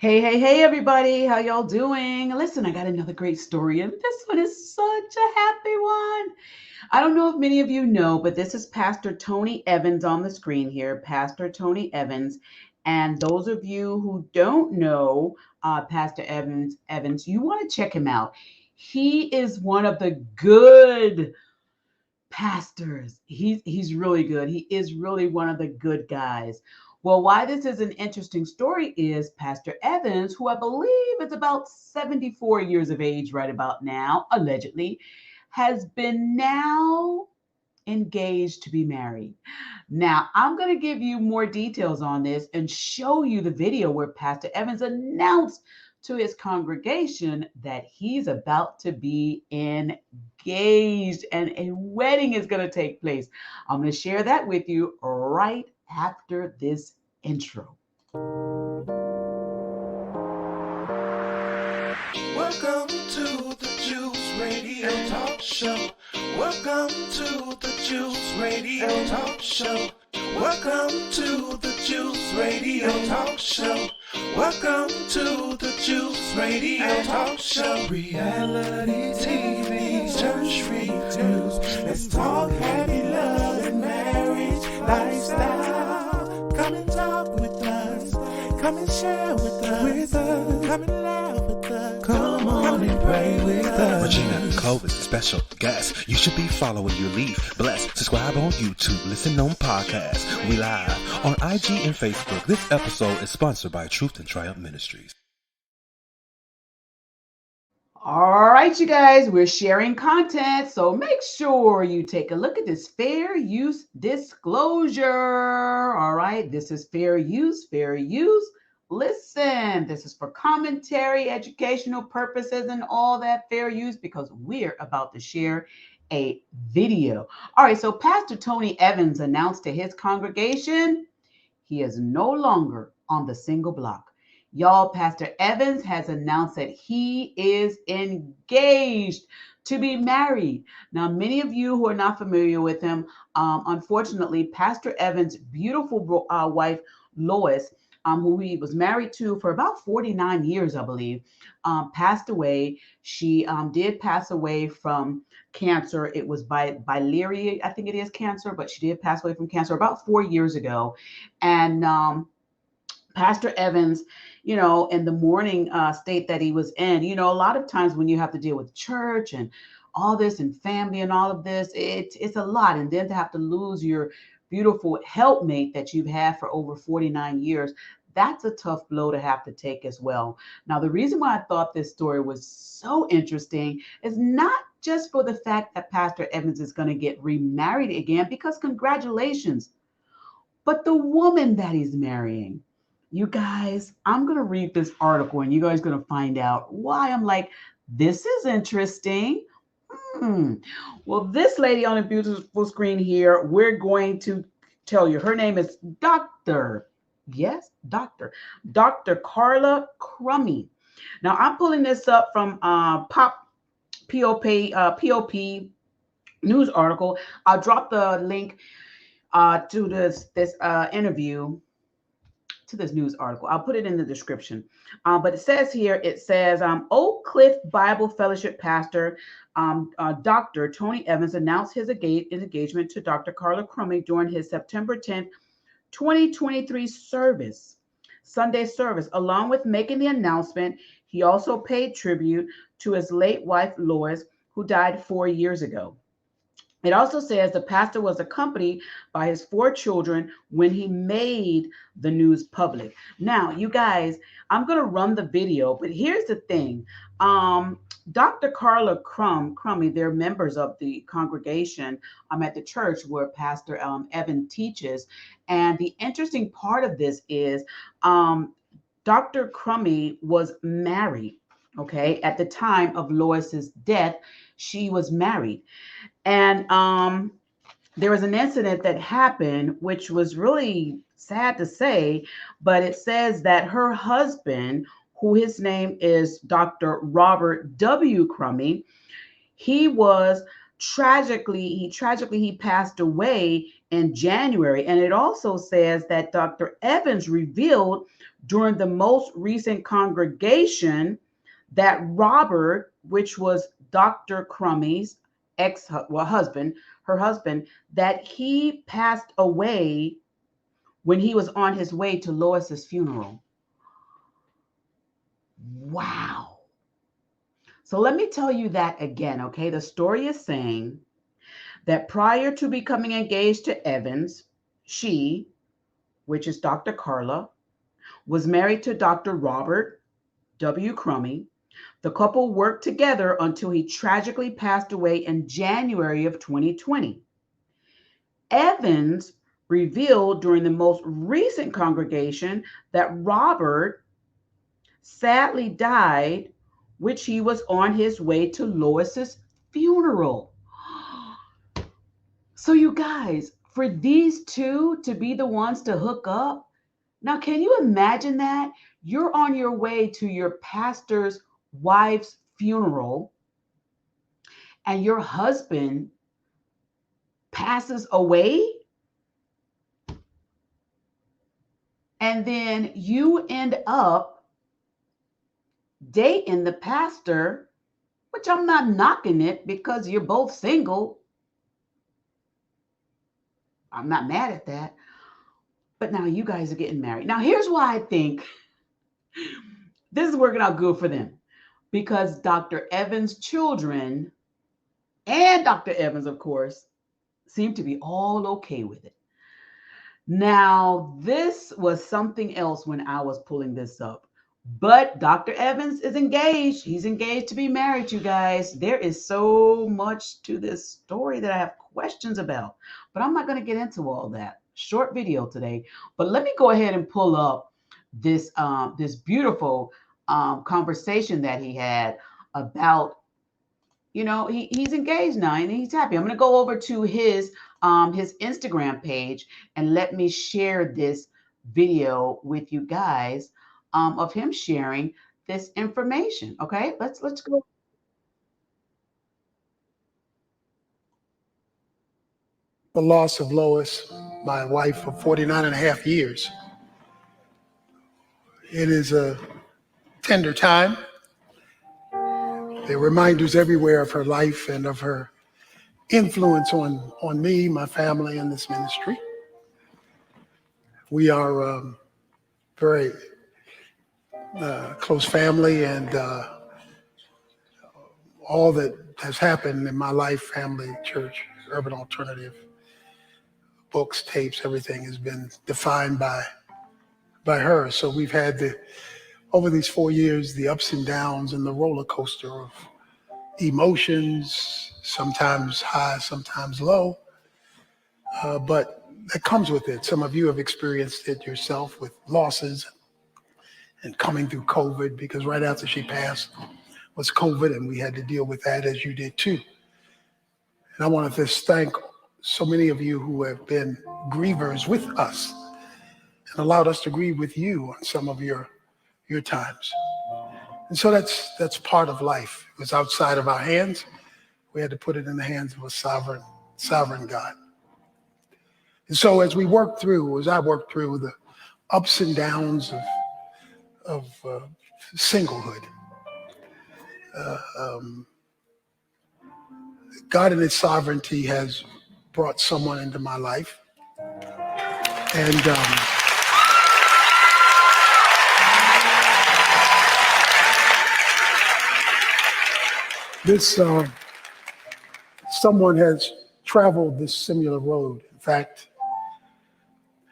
Hey, everybody. How y'all doing? Listen, I got another great story, and this one is such a happy one. I don't know if many of you know, but this is Pastor Tony Evans on the screen here, Pastor Tony Evans. And those of you who don't know Pastor Evans, you want to check him out. He is one of the good pastors. He's really good. He is really one of the good guys. Well, why this is an interesting story is Pastor Evans, who I believe is about 74 years of age right about now, allegedly, has been now engaged to be married. Now, I'm going to give you more details on this and show you the video where Pastor Evans announced to his congregation that he's about to be engaged and a wedding is going to take place. I'm going to share that with you right after this intro. Welcome to the Juice Radio Talk Show. Welcome to the Juice Radio Talk Show. Welcome to the Juice Radio Talk Show. Welcome to the Juice Radio Talk Show. Reality TV, church reviews. Let's talk happy love and marriage lifestyle. Come and talk with us. Come and share with us. Come and laugh with us. Come on and pray with us. Regina, Clovis, special guest. You should be following your lead. Bless. Subscribe on YouTube. Listen on podcasts. We live on IG and Facebook. This episode is sponsored by Truth and Triumph Ministries. All right, you guys, we're sharing content, so make sure you take a look at this fair use disclosure. All right, this is fair use, fair use. Listen, this is for commentary, educational purposes, and all that fair use because we're about to share a video. All right, so Pastor Tony Evans announced to his congregation he is no longer on the single block. Y'all, Pastor Evans has announced that he is engaged to be married. Now, many of you who are not familiar with him, unfortunately, Pastor Evans' beautiful wife, Lois, who he was married to for about 49 years, I believe, passed away. She did pass away from cancer. It was biliary, I think it is cancer, but she did pass away from cancer about 4 years ago. And Pastor Evans, in the mourning state that he was in, a lot of times when you have to deal with church and all this and family and all of this, it's a lot. And then to have to lose your beautiful helpmate that you've had for over 49 years, that's a tough blow to have to take as well. Now, the reason why I thought this story was so interesting is not just for the fact that Pastor Evans is going to get remarried again, because congratulations, but the woman that he's marrying. You guys, I'm going to read this article and you guys are going to find out why I'm like, this is interesting. Well, this lady on the beautiful screen here, we're going to tell you her name is Dr. Carla Crummy. Now, I'm pulling this up from POP news article. I'll drop the link to this interview, to this news article. I'll put it in the description. But it says Oak Cliff Bible Fellowship pastor, Dr. Tony Evans announced his engagement to Dr. Carla Crummy during his September 10th, 2023 Sunday service. Along with making the announcement, he also paid tribute to his late wife, Lois, who died 4 years ago. It also says the pastor was accompanied by his 4 children when he made the news public. Now, you guys, I'm going to run the video, but here's the thing. Dr. Carla Crummy, they're members of the congregation at the church where Pastor Evan teaches. And the interesting part of this is Dr. Crummy was married, okay? At the time of Lois's death, she was married. And there was an incident that happened, which was really sad to say, but it says that her husband, who his name is Dr. Robert W. Crummy, he was Tragically he passed away in January. And it also says that Dr. Evans revealed during the most recent congregation that Robert, which was Dr. Crummey's husband, her husband, that he passed away when he was on his way to Lois's funeral. Wow. So let me tell you that again, okay? The story is saying that prior to becoming engaged to Evans, she, which is Dr. Carla, was married to Dr. Robert W. Crummey. The couple worked together until he tragically passed away in January of 2020. Evans revealed during the most recent congregation that Robert sadly died, which he was on his way to Lois's funeral. So you guys, for these two to be the ones to hook up, now can you imagine that? You're on your way to your pastor's wife's funeral and your husband passes away, and then you end up dating the pastor, which I'm not knocking it because you're both single. I'm not mad at that. But now you guys are getting married. Now here's why I think this is working out good for them. Because Dr. Evans' children and Dr. Evans, of course, seem to be all okay with it. Now, this was something else when I was pulling this up. But Dr. Evans is engaged. He's engaged to be married, you guys. There is so much to this story that I have questions about. But I'm not going to get into all that. Short video today. But let me go ahead and pull up this beautiful conversation that he had about, he's engaged now and he's happy. I'm going to go over to his Instagram page and let me share this video with you guys of him sharing this information. Okay, let's go. The loss of Lois, my wife of 49 and a half years. It is a tender time. There are reminders everywhere of her life and of her influence on me, my family, and this ministry. We are very close family, and all that has happened in my life, family, church, urban alternative, books, tapes, everything has been defined by her. So we've had over these 4 years, the ups and downs and the roller coaster of emotions, sometimes high, sometimes low, but that comes with it. Some of you have experienced it yourself with losses and coming through COVID, because right after she passed was COVID, and we had to deal with that, as you did too. And I want to just thank so many of you who have been grievers with us and allowed us to grieve with you on some of your times. And so that's part of life. It was outside of our hands. We had to put it in the hands of a sovereign God. And so as I worked through the ups and downs of singlehood, God in his sovereignty has brought someone into my life. And this someone has traveled this similar road. In fact,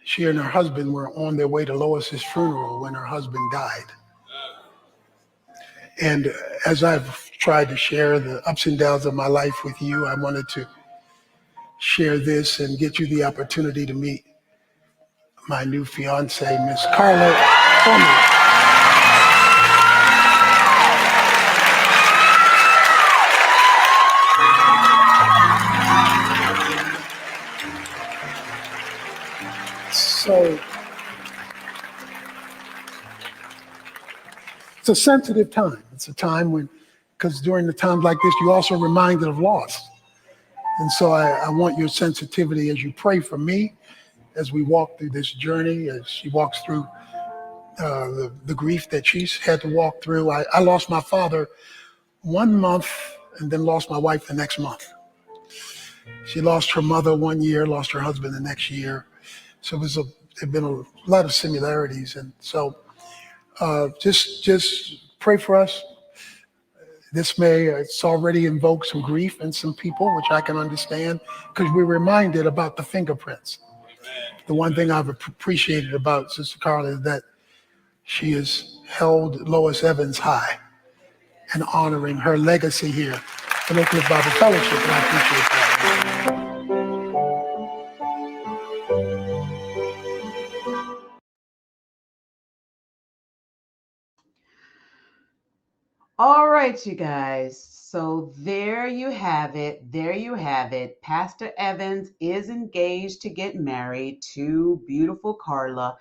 she and her husband were on their way to Lois's funeral when her husband died. And as I've tried to share the ups and downs of my life with you, I wanted to share this and get you the opportunity to meet my new fiance, Miss Carla Crummey. So it's a sensitive time. It's a time when, because during the times like this, you're also reminded of loss. And so I want your sensitivity as you pray for me, as we walk through this journey, as she walks through the grief that she's had to walk through. I lost my father 1 month and then lost my wife the next month. She lost her mother 1 year, lost her husband the next year. So there've been a lot of similarities. And so just pray for us. It's already invoked some grief in some people, which I can understand, because we're reminded about the fingerprints. The one thing I've appreciated about Sister Carla is that she has held Lois Evans high and honoring her legacy here at Oak Cliff Bible Fellowship, and I appreciate that. All right, you guys. So there you have it. There you have it. Pastor Evans is engaged to get married to beautiful Carla.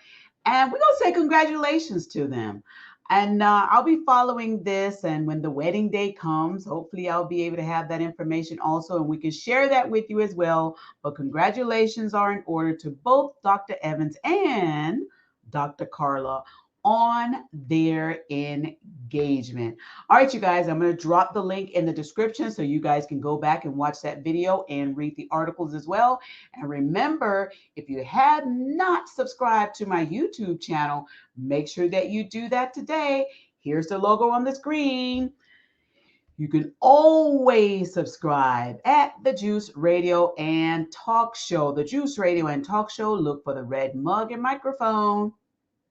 And we're going to say congratulations to them. And I'll be following this. And when the wedding day comes, hopefully I'll be able to have that information also. And we can share that with you as well. But congratulations are in order to both Dr. Evans and Dr. Carla on their engagement. All right, you guys, I'm going to drop the link in the description so you guys can go back and watch that video and read the articles as well. And remember, if you have not subscribed to my YouTube channel, make sure that you do that today. Here's the logo on the screen. You can always subscribe at the Juice Radio and Talk Show. The Juice Radio and Talk Show. Look for the red mug and microphone,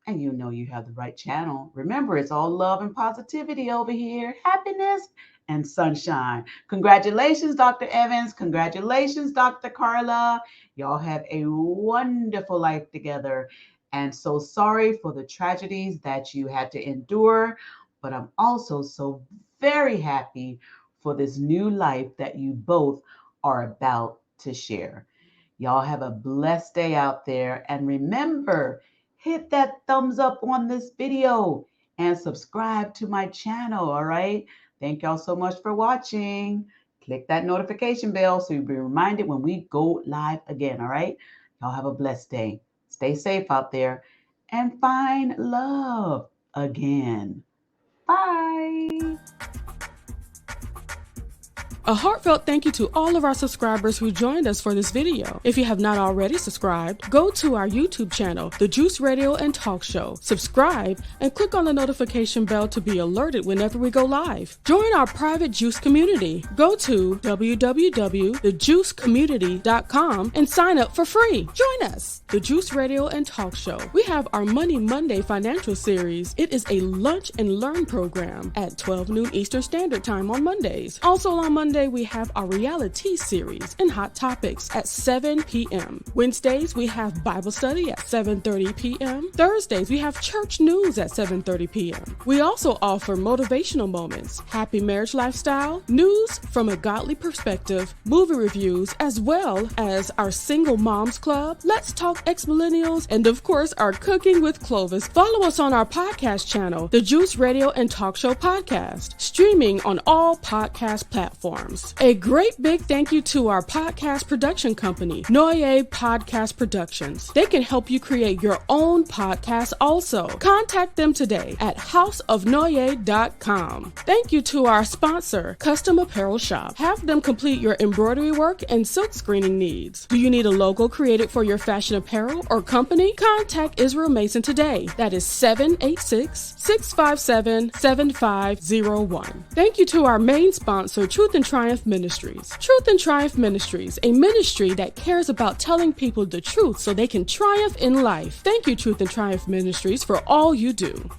and you know you have the right channel. Remember, it's all love and positivity over here, happiness and sunshine. Congratulations, Dr. Evans. Congratulations, Dr. Carla. Y'all have a wonderful life together. And so sorry for the tragedies that you had to endure, but I'm also so very happy for this new life that you both are about to share. Y'all have a blessed day out there. And remember, hit that thumbs up on this video and subscribe to my channel, all right? Thank y'all so much for watching. Click that notification bell so you'll be reminded when we go live again, all right? Y'all have a blessed day. Stay safe out there and find love again. Bye. A heartfelt thank you to all of our subscribers who joined us for this video. If you have not already subscribed, go to our YouTube channel, The Juice Radio and Talk Show. Subscribe and click on the notification bell to be alerted whenever we go live. Join our private Juice community. Go to www.thejuicecommunity.com and sign up for free. Join us, The Juice Radio and Talk Show. We have our Money Monday financial series. It is a lunch and learn program at 12 noon Eastern Standard Time on Mondays. Also on Monday, we have our reality series and hot topics at 7 p.m. Wednesdays, we have Bible study at 7:30 p.m. Thursdays, we have church news at 7:30 p.m. We also offer motivational moments, happy marriage lifestyle, news from a godly perspective, movie reviews, as well as our single moms club, Let's Talk Ex-Millennials, and of course, our Cooking with Clovis. Follow us on our podcast channel, The Juice Radio and Talk Show Podcast, streaming on all podcast platforms. A great big thank you to our podcast production company, Noye Podcast Productions. They can help you create your own podcast also. Contact them today at houseofnoye.com. Thank you to our sponsor, Custom Apparel Shop. Have them complete your embroidery work and silk screening needs. Do you need a logo created for your fashion apparel or company? Contact Israel Mason today. That is 786-657-7501. Thank you to our main sponsor, Truth and Triumph Ministries. Truth and Triumph Ministries, a ministry that cares about telling people the truth so they can triumph in life. Thank you, Truth and Triumph Ministries, for all you do.